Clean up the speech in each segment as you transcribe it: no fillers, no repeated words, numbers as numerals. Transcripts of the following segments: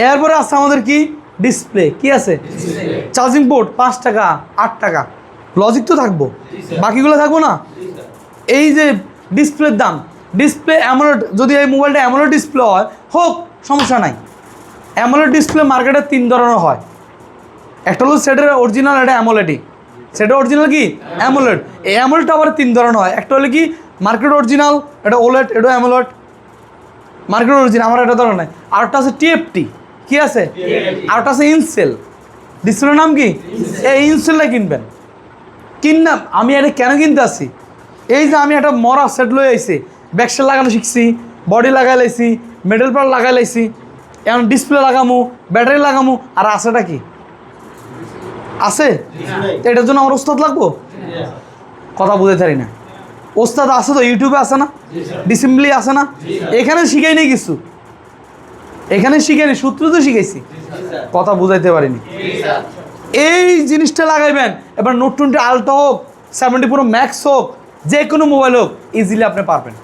এরপরে আছে আমাদের কি ডিসপ্লে, কি আছে চার্জিং পোর্ট 5 টাকা 8 টাকা, লজিক তো থাকবো, বাকিগুলো থাকবো না। এই যে ডিসপ্লের দাম, ডিসপ্লে অ্যামোলেড, যদি এই মোবাইলটা অ্যামোলেড ডিসপ্লে হয় হোক, সমস্যা নাই। অ্যামোলেড ডিসপ্লে মার্কেটে 3 ধরনের হয়, একটা হলো সেটের অরিজিনাল, এটা অ্যামোলেডই। সেটের অরিজিনাল কি অ্যামোলেড। এই অ্যামোলেডটা আবার 3 ধরনের হয়, একটা হলো কি মার্কেট অরিজিনাল, এটা ওলেড, এটা অ্যামোলেড। মার্কেট অরিজিনাল আমার এটা ধরনের নাই। আরেকটা আছে টিএফটি, কি আছে, আরেকটা আছে ইনসেল। ডিসপ্লের নাম কি, এই ইনসেলটা কিনবেন। কিনা আমি এটা কেন কিনতে আসি, এই যে আমি একটা মরা সেট লয়ে আইছি, ব্যাকসেল লাগানো শিখছি, বডি লাগাই লাইছি, মেডেল পার্ট লাগাই লাইছি, এখন ডিসপ্লে লাগামু, ব্যাটারি লাগামু, আর আছেটা কি আছে? এটার জন্য আমার ওস্তাদ লাগবো? কথা বুঝতে পারি না। ওস্তাদ আছে তো, ইউটিউবে আছে না, ডিসেম্বলি আছে না, এখানে শিখাই নেই কিছু, এখানে শিখাইনি, সূত্র তো শিখাইছি, কথা বুঝাইতে পারিনি। এই জিনিসটা লাগাইবেন, এবার নোট 20 আলট্রা হোক, 70 প্রো ম্যাক্স হোক, যে কোনো মোবাইল হোক, ইজিলি আপনি পারবেন।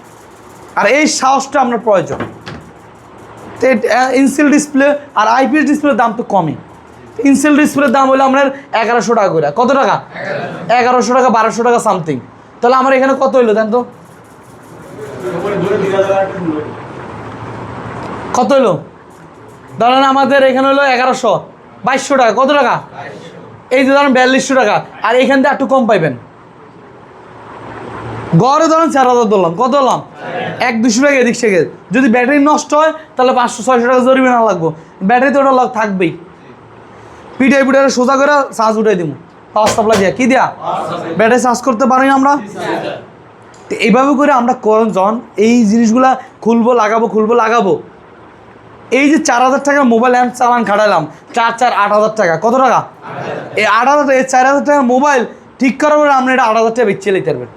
আর এই সাহসটা আপনার প্রয়োজন। তো ইনসেল ডিসপ্লে আর আইপিএস ডিসপ্লের দাম তো কমই। ইনসেল ডিসপ্লের দাম হলো আপনার 1100 টাকা করে। কত টাকা? 1100 টাকা, 1200 টাকা সামথিং। তাহলে আমার এখানে কত হইলো দেন তো, কত হইলো? ধরেন আমাদের এখানে হলো 1100, 2200 টাকা। কত টাকা? এই যে ধরেন 4200 টাকা, আর এখান থেকে একটু কম পাইবেন। গড়ে ধরেন 4000 ধরলাম, কত ধরলাম? 1-200 টাকা এদিক থেকে। যদি ব্যাটারি নষ্ট হয় তাহলে 500-600 টাকা জরিমানা লাগবো। ব্যাটারি তো ওটা থাকবেই। পিঠাই সোজা করে চার্জ উঠাই দিব, পাওয়ার সাপ্লাই দিয়া, কি দিয়া ব্যাটারি চার্জ করতে পারি না আমরা। তো এইভাবে করে আমরা জন এই জিনিসগুলা খুলবো লাগাবো। এই যে 4000 টাকার মোবাইল অ্যাম্প চালান খাটাইলাম, 4-4-8000 টাকা। কত টাকা? এই 8000 টাকা, এই 4000 টাকার মোবাইল ঠিক করার পরে আপনি এটা 8000 টাকা বেচে নিতে পারবেন।